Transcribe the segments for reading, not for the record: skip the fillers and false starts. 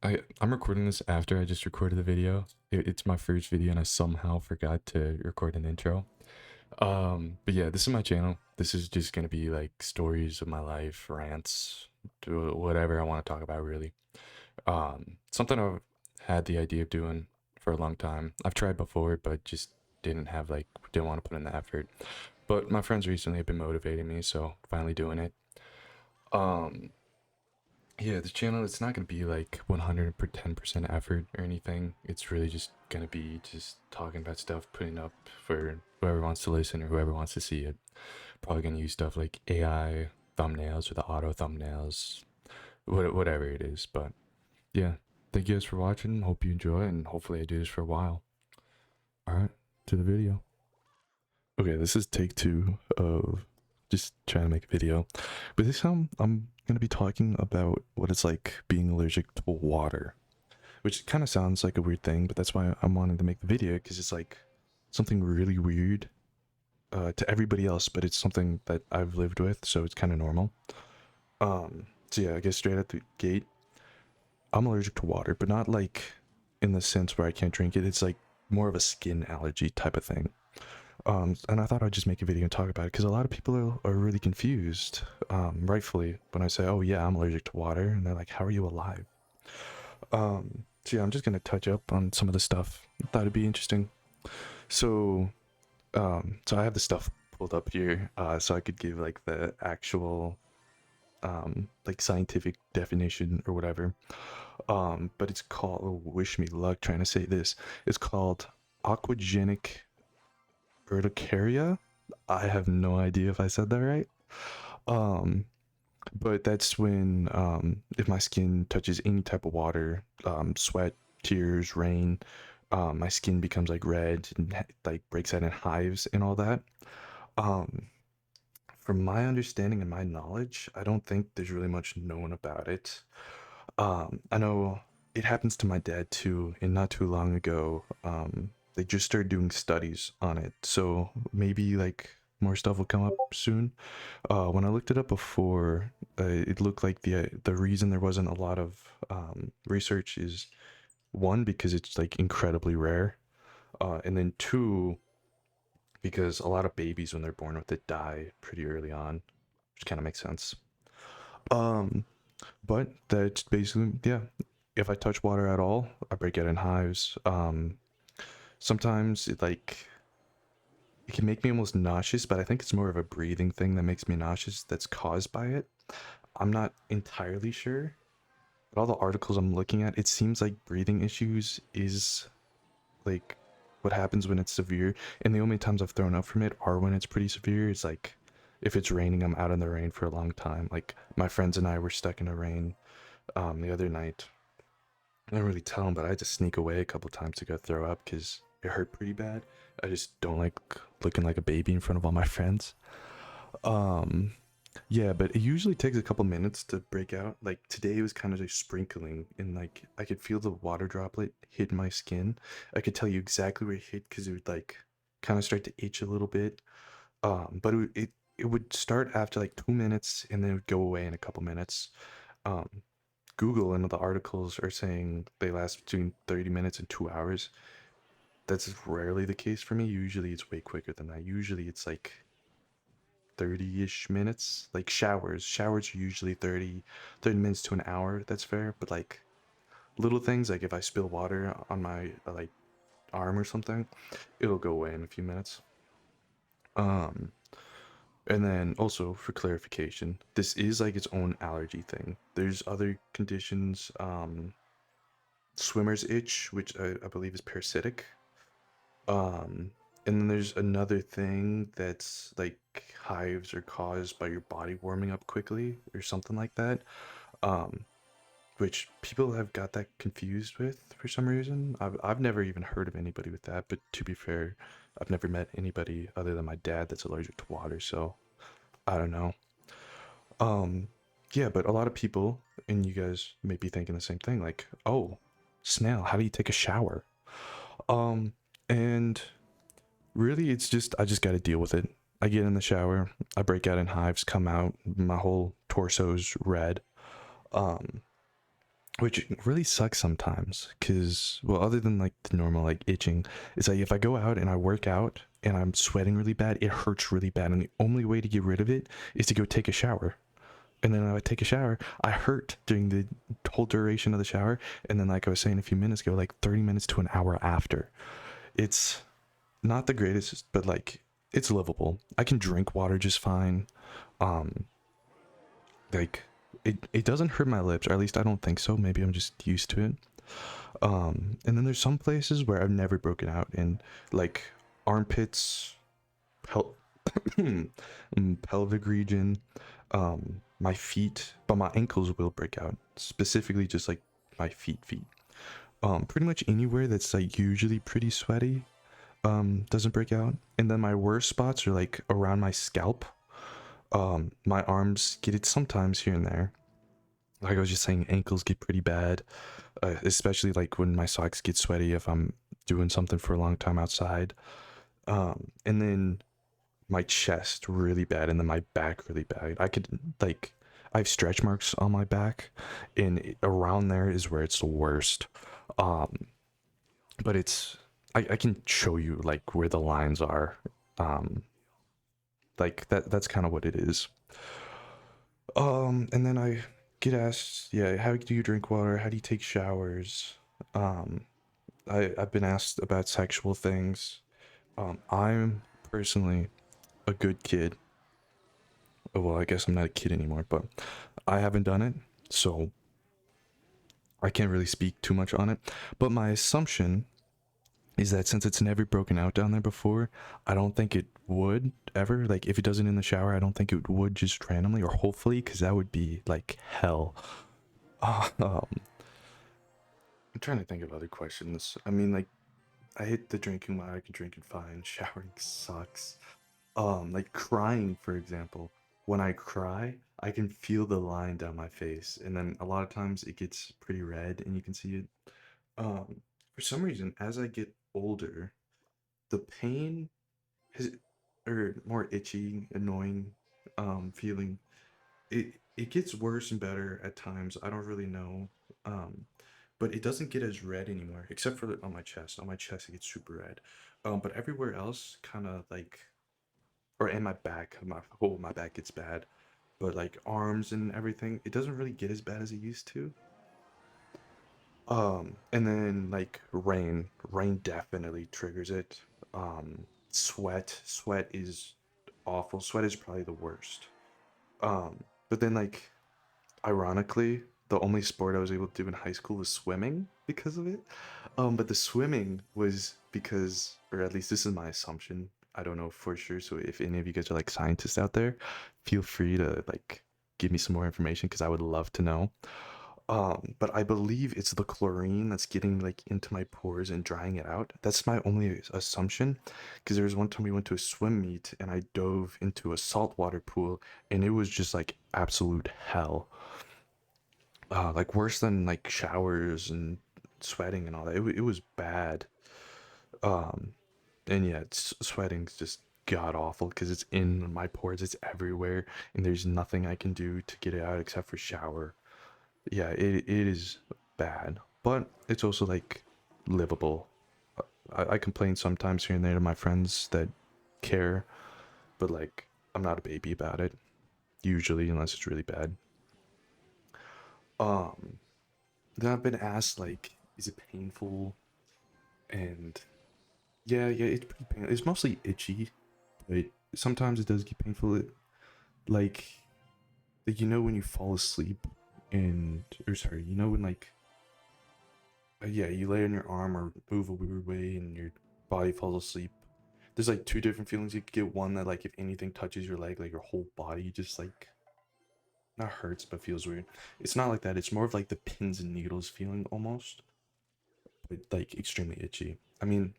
I'm recording this after I just recorded the video. It's my first video and I somehow forgot to record an intro. But yeah, this is my channel. This is just gonna be like stories of my life, rants, whatever I want to talk about really. Something I've had the idea of doing for a long time. I've tried before, but just didn't want to put in the effort. But my friends recently have been motivating me, so finally doing it. Um, Yeah, this channel, it's not going to be like 110% effort or anything. It's really just going to be just talking about stuff, putting up for whoever wants to listen or whoever wants to see it. Probably going to use stuff like AI thumbnails or the auto thumbnails, whatever it is. But yeah, thank you guys for watching. Hope you enjoy, and hopefully I do this for a while. All right, to the video. Okay, this is take two of just trying to make a video. But this time I'm going to be talking about what it's like being allergic to water, which kind of sounds like a weird thing, but that's why I'm wanting to make the video, because it's like something really weird to everybody else, but it's something that I've lived with, so it's kind of normal. So yeah, I guess straight at the gate, I'm allergic to water, but not like in the sense where I can't drink it. It's like more of a skin allergy type of thing. And I thought I'd just make a video and talk about it because a lot of people are really confused, rightfully, when I say, oh yeah, I'm allergic to water, and they're like, how are you alive? So yeah, I'm just gonna touch up on some of the stuff. Thought it'd be interesting. So, so I have the stuff pulled up here, so I could give like the actual, like scientific definition or whatever. But it's called, oh, wish me luck trying to say this. It's called aquagenic urticaria. I have no idea if I said that right. Um, but that's when if my skin touches any type of water, sweat, tears, rain, my skin becomes like red and like breaks out in hives and all that. Um, from my understanding and my knowledge, I don't think there's really much known about it. I know it happens to my dad too, and not too long ago, they just started doing studies on it. So maybe like more stuff will come up soon. When I looked it up before, it looked like the reason there wasn't a lot of research is one, because it's like incredibly rare, and then two, because a lot of babies when they're born with it die pretty early on, which kind of makes sense. Um, but that's basically, yeah. If I touch water at all, I break out in hives. Sometimes it can make me almost nauseous, but I think it's more of a breathing thing that makes me nauseous that's caused by it. I'm not entirely sure, but all the articles I'm looking at, it seems like breathing issues is like what happens when it's severe. And the only times I've thrown up from it are when it's pretty severe. It's like if it's raining, I'm out in the rain for a long time. Like my friends and I were stuck in the rain the other night. I didn't really tell them, but I had to sneak away a couple times to go throw up because it hurt pretty bad. I just don't like looking like a baby in front of all my friends. Um, yeah, but it usually takes a couple minutes to break out. Like today it was kind of just sprinkling, and like I could feel the water droplet hit my skin. I could tell you exactly where it hit because it would like kind of start to itch a little bit. But it would start after like 2 minutes and then it would go away in a couple minutes. Um, Google and the articles are saying they last between 30 minutes and 2 hours. That's rarely the case for me. Usually it's way quicker than that. Usually it's like 30-ish minutes. Like showers are usually 30 minutes to an hour. That's fair. But like little things, like if I spill water on my like arm or something, it'll go away in a few minutes. Um, and then also for clarification, this is like its own allergy thing. There's other conditions, swimmer's itch, which I believe is parasitic. Um, and then there's another thing that's like hives are caused by your body warming up quickly or something like that. Um, which people have got that confused with for some reason. I've never even heard of anybody with that, but to be fair, I've never met anybody other than my dad that's allergic to water, so I don't know. Um, yeah, but a lot of people, and you guys may be thinking the same thing, like, oh, snail, how do you take a shower? And really, it's just I just got to deal with it. I get in the shower, I break out in hives, come out, my whole torso's red. Um, which really sucks sometimes because, well, other than like the normal like itching, it's like if I go out and I work out and I'm sweating really bad, it hurts really bad, and the only way to get rid of it is to go take a shower. And then I would take a shower. I hurt during the whole duration of the shower, and then like I was saying a few minutes ago, like 30 minutes to an hour after. It's not the greatest, but like it's livable. I can drink water just fine. Um, like it doesn't hurt my lips, or at least I don't think so. Maybe I'm just used to it. And then there's some places where I've never broken out in, like armpits, pel- pelvic region, my feet, but my ankles will break out. Specifically, just like my feet. Pretty much anywhere that's like usually pretty sweaty, doesn't break out. And then my worst spots are like around my scalp. My arms get it sometimes here and there. Like I was just saying, ankles get pretty bad, especially like when my socks get sweaty if I'm doing something for a long time outside. And then my chest really bad, and then my back really bad. I could like I have stretch marks on my back, and around there is where it's the worst. Um, but I can show you like where the lines are. Um, like that's kind of what it is. And then I get asked, yeah, how do you drink water? How do you take showers? Um, I've been asked about sexual things. I'm personally a good kid. Well, I guess I'm not a kid anymore, but I haven't done it, so I can't really speak too much on it. But my assumption is that since it's never broken out down there before, I don't think it would ever. Like, if it doesn't in the shower, I don't think it would just randomly, or hopefully, because that would be like hell. Um, I'm trying to think of other questions. I mean, like, I hit the drinking water, I can drink it fine. Showering sucks. Like crying, for example. When I cry, I can feel the line down my face, and then a lot of times it gets pretty red and you can see it. um for some reason, as I get older, the pain has, or more itchy, annoying feeling, it gets worse and better at times. I don't really know. um but it doesn't get as red anymore, except for on my chest. On my chest it gets super red. But everywhere else kind of like, or in my back, my back gets bad, but like arms and everything, it doesn't really get as bad as it used to. And then like rain definitely triggers it. Sweat is awful. Sweat is probably the worst. But then like ironically, the only sport I was able to do in high school was swimming because of it. But the swimming was because, or at least this is my assumption. I don't know for sure. So if any of you guys are like scientists out there, feel free to like give me some more information because I would love to know. But I believe it's the chlorine that's getting like into my pores and drying it out. That's my only assumption, because there was one time we went to a swim meet and I dove into a saltwater pool, and it was just like absolute hell. Like worse than like showers and sweating and all that. It was bad. Um, and yeah, sweating's just god awful because it's in my pores, it's everywhere, and there's nothing I can do to get it out except for shower. Yeah, it is bad, but it's also like livable. I complain sometimes here and there to my friends that care, but like I'm not a baby about it usually, unless it's really bad. Um, then I've been asked like, is it painful? And yeah, it's pretty painful. It's mostly itchy, but sometimes it does get painful. Like, you know when you fall asleep, and or sorry, you know when like yeah, you lay on your arm or move a weird way and your body falls asleep. There's like two different feelings. You could get one that like if anything touches your leg, like your whole body just like not hurts but feels weird. It's not like that. It's more of like the pins and needles feeling almost, but like extremely itchy. I mean,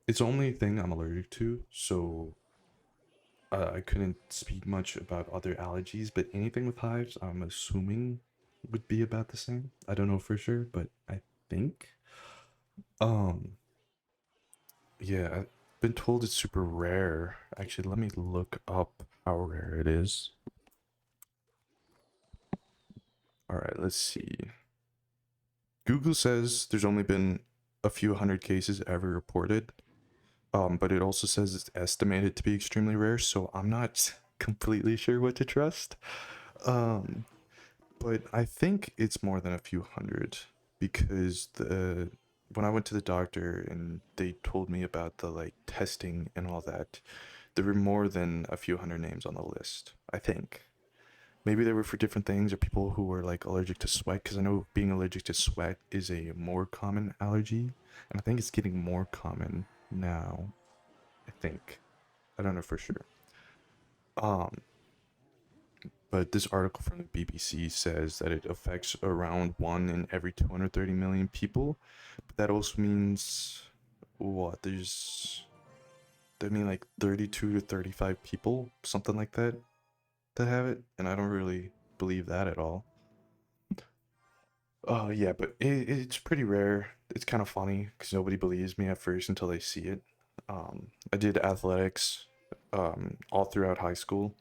it's the only thing I'm allergic to, so I couldn't speak much about other allergies. But anything with hives, I'm assuming would be about the same. I don't know for sure, but I think. Um, Yeah, I've been told it's super rare. Actually, let me look up how rare it is. All right, let's see. Google says there's only been a few hundred cases ever reported, but it also says it's estimated to be extremely rare, so I'm not completely sure what to trust. Um, but I think it's more than a few hundred because the when I went to the doctor and they told me about the like testing and all that, there were more than a few hundred names on the list, I think. Maybe they were for different things or people who were like allergic to sweat because I know being allergic to sweat is a more common allergy and I think it's getting more common now. I think. I don't know for sure. Um, but this article from the BBC says that it affects around 1 in every 230 million people. But that also means what? That mean like 32 to 35 people, something like that, that have it, and I don't really believe that at all. Oh yeah, but it's pretty rare. It's kind of funny because nobody believes me at first until they see it. I did athletics all throughout high school,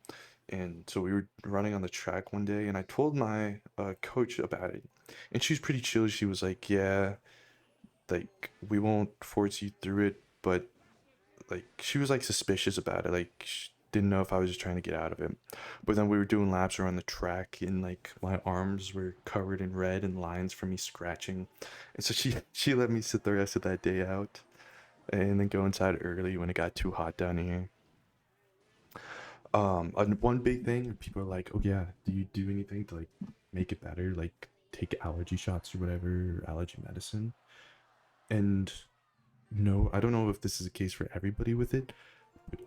and so we were running on the track one day, and I told my coach about it, and she was pretty chill. She was like, "Yeah, like we won't force you through it, but like she was like suspicious about it, like she didn't know if I was just trying to get out of it. But then we were doing laps around the track and like my arms were covered in red and lines from me scratching. And so she let me sit the rest of that day out and then go inside early when it got too hot down here. And one big thing, people are like, "Oh yeah, do you do anything to like make it better? Like take allergy shots or whatever, or allergy medicine?" And no, I don't know if this is a case for everybody with it,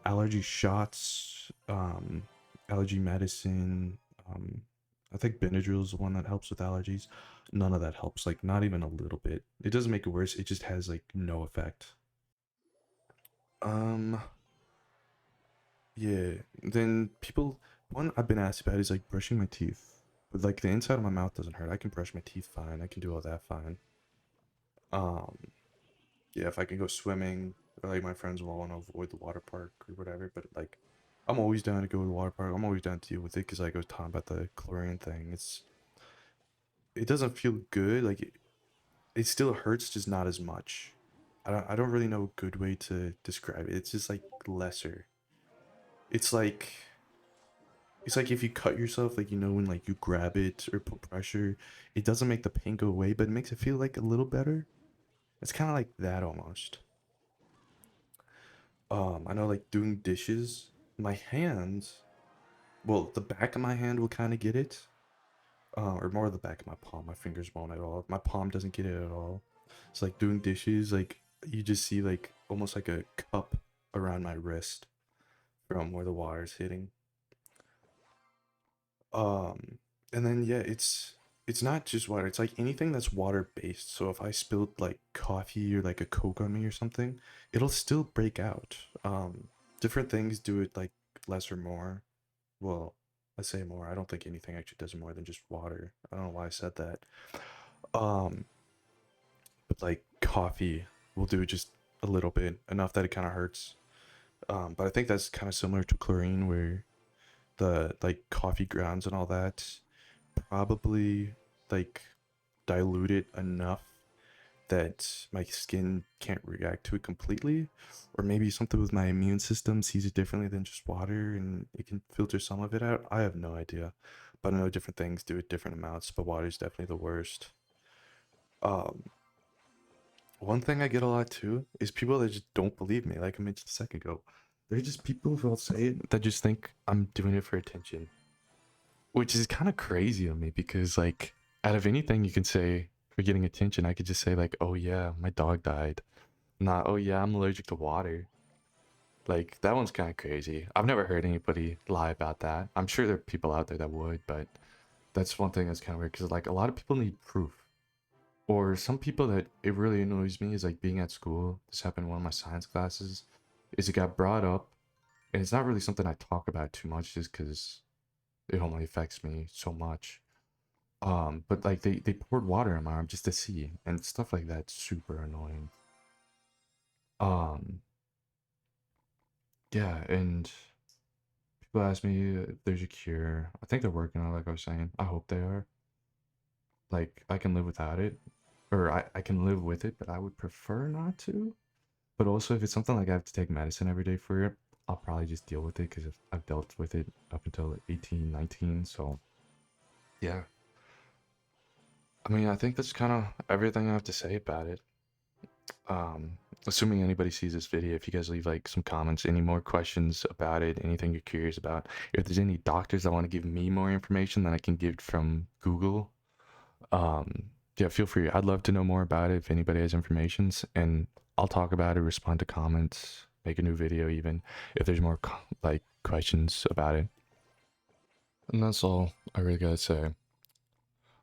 allergy shots, allergy medicine. I think Benadryl is the one that helps with allergies. None of that helps, like not even a little bit. It doesn't make it worse. It just has like no effect. Um, yeah. Then people, one I've been asked about is like brushing my teeth, but like the inside of my mouth doesn't hurt. I can brush my teeth fine. I can do all that fine. Um, yeah, if I can go swimming, or like my friends will want to avoid the water park or whatever, but like I'm always down to go to the water park. I'm always down to deal with it because like I was talking about the chlorine thing. It doesn't feel good. Like it still hurts, just not as much. I don't really know a good way to describe it. It's just like lesser. It's like it's like if you cut yourself, like when like you grab it or put pressure, it doesn't make the pain go away, but it makes it feel like a little better. It's kind of like that almost. I know like doing dishes, my hands, well, the back of my hand will kind of get it, or more the back of my palm. My fingers won't at all. My palm doesn't get it at all. It's like doing dishes, like you just see like almost like a cup around my wrist from where the water's hitting. Um, and then yeah, it's not just water. It's like anything that's water based. So if I spilled like coffee or like a Coke on me or something, it'll still break out. Different things do it like less or more. Well, I say more. I don't think anything actually does it more than just water. I don't know why I said that. Um, but like coffee will do just a little bit, enough that it kind of hurts. But I think that's kind of similar to chlorine, where the like coffee grounds and all that probably like dilute it enough that my skin can't react to it completely, or maybe something with my immune system sees it differently than just water and it can filter some of it out. I have no idea, but I know different things do it different amounts, but water is definitely the worst. um One thing I get a lot too is people that just don't believe me, like I mentioned a second ago. They're just people who will say it that just think I'm doing it for attention, which is kind of crazy to me because, like, out of anything you can say for getting attention, I could just say, like, oh yeah, my dog died. Not, oh yeah, I'm allergic to water. Like, that one's kind of crazy. I've never heard anybody lie about that. I'm sure there are people out there that would, but that's one thing that's kind of weird because, like, a lot of people need proof. Or some people that it really annoys me is like being at school. This happened in one of my science classes. Is it got brought up, and it's not really something I talk about too much, just because it only affects me so much. But like they poured water in my arm just to see, and stuff like that's super annoying. Um, yeah, and people ask me if there's a cure. I think they're working on it, like I was saying. I hope they are. Like I can live without it. or I can live with it, but I would prefer not to. But also, if it's something like I have to take medicine every day for it, I'll probably just deal with it because I've dealt with it up until 18, 19. So, yeah. I mean, I think that's kind of everything I have to say about it. Um, Assuming anybody sees this video, if you guys leave like some comments, any more questions about it, anything you're curious about, if there's any doctors that want to give me more information than I can get from Google, yeah, feel free. I'd love to know more about it if anybody has informations, and I'll talk about it, respond to comments, make a new video even if there's more like questions about it. And that's all I really gotta say.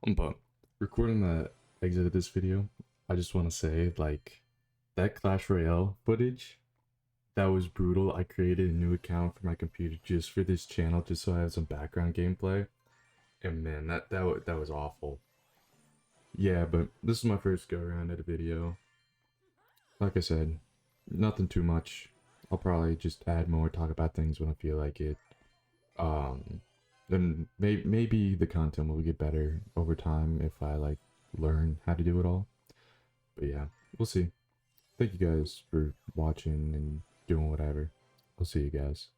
But recording the exit of this video, I just want to say like that Clash Royale footage, that was brutal. I created a new account for my computer just for this channel, just so I have some background gameplay. And man, that was awful. Yeah, but this is my first go around at a video. Like I said, nothing too much. I'll probably just add more, talk about things when I feel like it. Um, then maybe the content will get better over time if I like learn how to do it all. But yeah, we'll see. Thank you guys for watching and doing whatever. I'll see you guys.